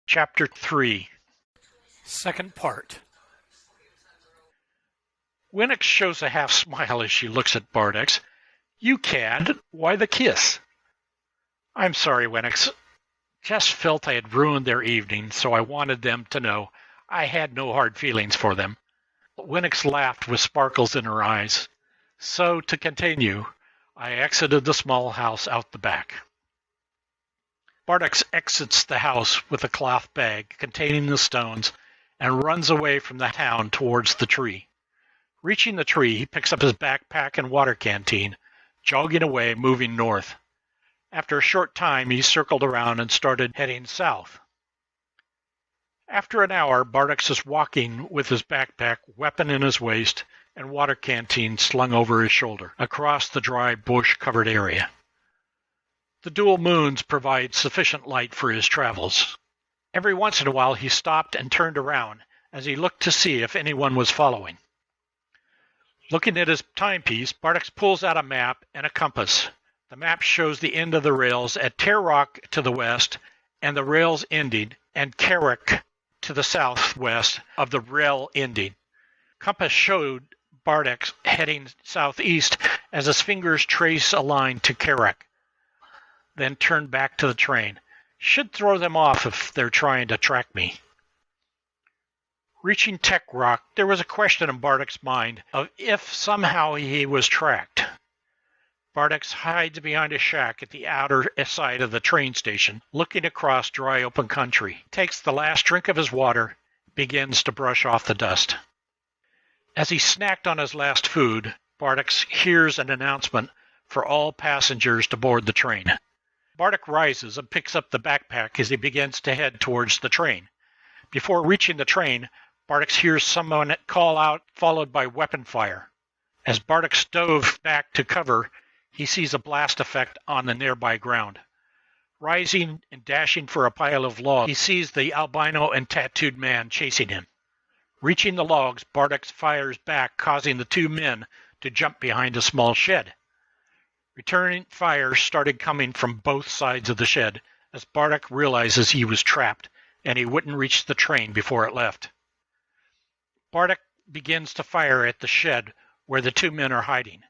Chapter 3. Second part. Winex shows a half smile as she looks at Bardex. You cad, why the kiss? I'm sorry, Winex. Just felt I had ruined their evening, so I wanted them to know I had no hard feelings for them. Winex laughed with sparkles in her eyes. So, to continue, I exited the small house out the back. Bardex exits the house with a cloth bag containing the stones and runs away from the town towards the tree. Reaching the tree, he picks up his backpack and water canteen, jogging away, moving north. After a short time, he circled around and started heading south. After an hour, Bardex is walking with his backpack, weapon in his waist, and water canteen slung over his shoulder, across the dry bush-covered area. The dual moons provide sufficient light for his travels. Every once in a while he stopped and turned around as he looked to see if anyone was following. Looking at his timepiece, Bardex pulls out a map and a compass. The map shows the end of the rails at Terrok to the west and the rails ending, and Terrok to the southwest of the rail ending. Compass showed Bardex heading southeast as his fingers trace a line to Terrok. Then turn back to the train. Should throw them off if they're trying to track me. Reaching Terrok, there was a question in Bardex's mind of if somehow he was tracked. Bardex hides behind a shack at the outer side of the train station, looking across dry open country, takes the last drink of his water, begins to brush off the dust. As he snacked on his last food, Bardex hears an announcement for all passengers to board the train. Bardex rises and picks up the backpack as he begins to head towards the train. Before reaching the train, Bardex hears someone call out, followed by weapon fire. As Bardex dove back to cover, he sees a blast effect on the nearby ground. Rising and dashing for a pile of logs, he sees the albino and tattooed man chasing him. Reaching the logs, Bardex fires back, causing the two men to jump behind a small shed. Returning fire started coming from both sides of the shed as Bardex realizes he was trapped and he wouldn't reach the train before it left. Bardex begins to fire at the shed where the two men are hiding.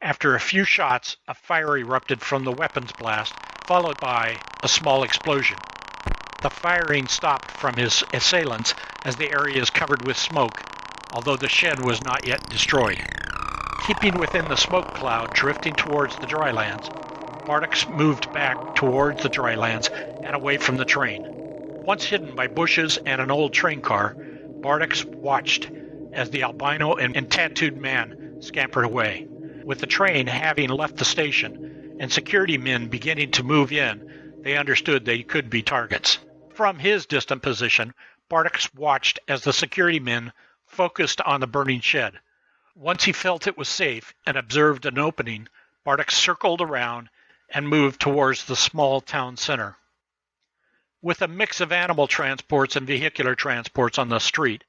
After a few shots, a fire erupted from the weapons blast, followed by a small explosion. The firing stopped from his assailants as the area is covered with smoke, although the shed was not yet destroyed. Keeping within the smoke cloud drifting towards the drylands, Bardex moved back towards the drylands and away from the train. Once hidden by bushes and an old train car, Bardex watched as the albino and tattooed man scampered away. With the train having left the station and security men beginning to move in, they understood they could be targets. From his distant position, Bardex watched as the security men focused on the burning shed. Once he felt it was safe and observed an opening, Bardex circled around and moved towards the small town center. With a mix of animal transports and vehicular transports on the street,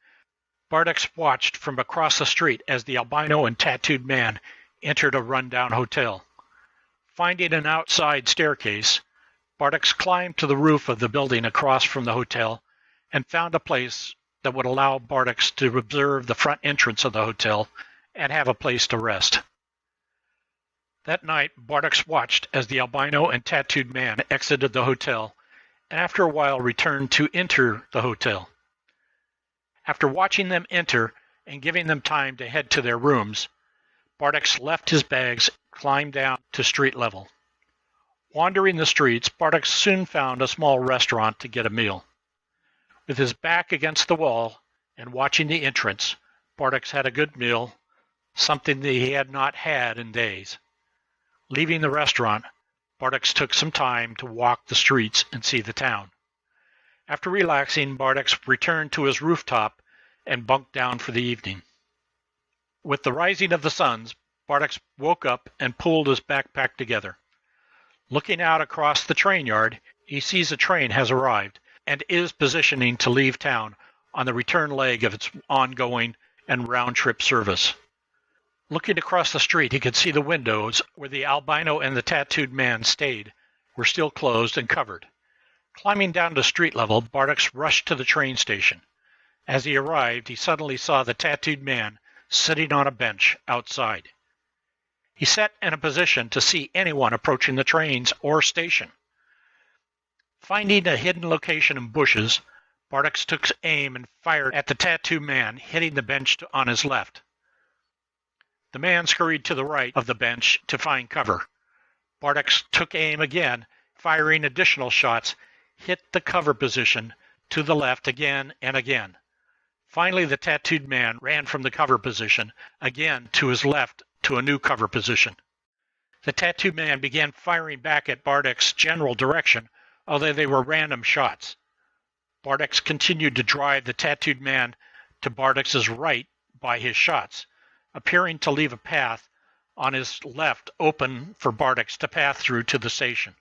Bardex watched from across the street as the albino and tattooed man entered a rundown hotel. Finding an outside staircase, Bardex climbed to the roof of the building across from the hotel and found a place that would allow Bardex to observe the front entrance of the hotel and have a place to rest. That night, Bardex watched as the albino and tattooed man exited the hotel and after a while returned to enter the hotel. After watching them enter and giving them time to head to their rooms, Bardex left his bags, climbed down to street level. Wandering the streets, Bardex soon found a small restaurant to get a meal. With his back against the wall and watching the entrance, Bardex had a good meal, something that he had not had in days. Leaving the restaurant, Bardex took some time to walk the streets and see the town. After relaxing, Bardex returned to his rooftop and bunked down for the evening. With the rising of the suns, Bardex woke up and pulled his backpack together. Looking out across the train yard, he sees a train has arrived and is positioning to leave town on the return leg of its ongoing and round-trip service. Looking across the street, he could see the windows where the albino and the tattooed man stayed were still closed and covered. Climbing down to street level, Bardex rushed to the train station. As he arrived, he suddenly saw the tattooed man sitting on a bench outside. He sat in a position to see anyone approaching the trains or station. Finding a hidden location in bushes, Bardex took aim and fired at the tattooed man, hitting the bench on his left. The man scurried to the right of the bench to find cover. Bardex took aim again, firing additional shots, hit the cover position to the left again and again. Finally, the tattooed man ran from the cover position, again to his left to a new cover position. The tattooed man began firing back at Bardex's general direction, although they were random shots. Bardex continued to drive the tattooed man to Bardex's right by his shots, appearing to leave a path on his left open for Bardex to pass through to the station.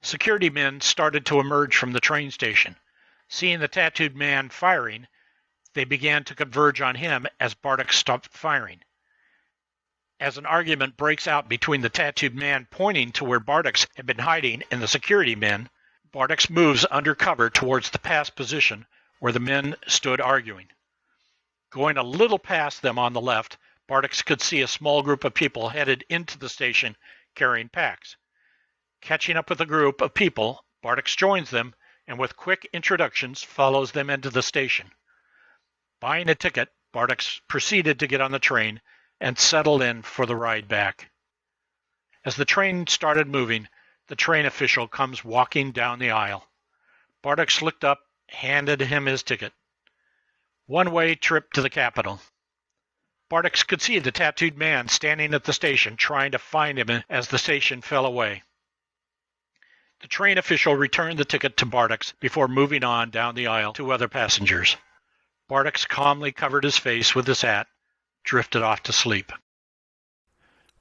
Security men started to emerge from the train station. Seeing the tattooed man firing, they began to converge on him as Bardex stopped firing. As an argument breaks out between the tattooed man pointing to where Bardex had been hiding and the security men, Bardex moves under cover towards the pass position where the men stood arguing. Going a little past them on the left, Bardex could see a small group of people headed into the station carrying packs. Catching up with the group of people, Bardex joins them and with quick introductions follows them into the station. Buying a ticket, Bardex proceeded to get on the train and settled in for the ride back. As the train started moving, the train official comes walking down the aisle. Bardex looked up, handed him his ticket. One-way trip to the capital. Bardex could see the tattooed man standing at the station trying to find him as the station fell away. The train official returned the ticket to Bardex before moving on down the aisle to other passengers. Bardex calmly covered his face with his hat, drifted off to sleep.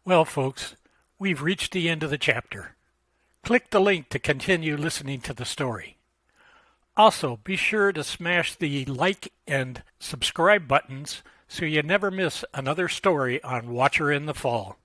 Well, folks, we've reached the end of the chapter. Click the link to continue listening to the story. Also, be sure to smash the like and subscribe buttons so you never miss another story on Watcher in the Fall.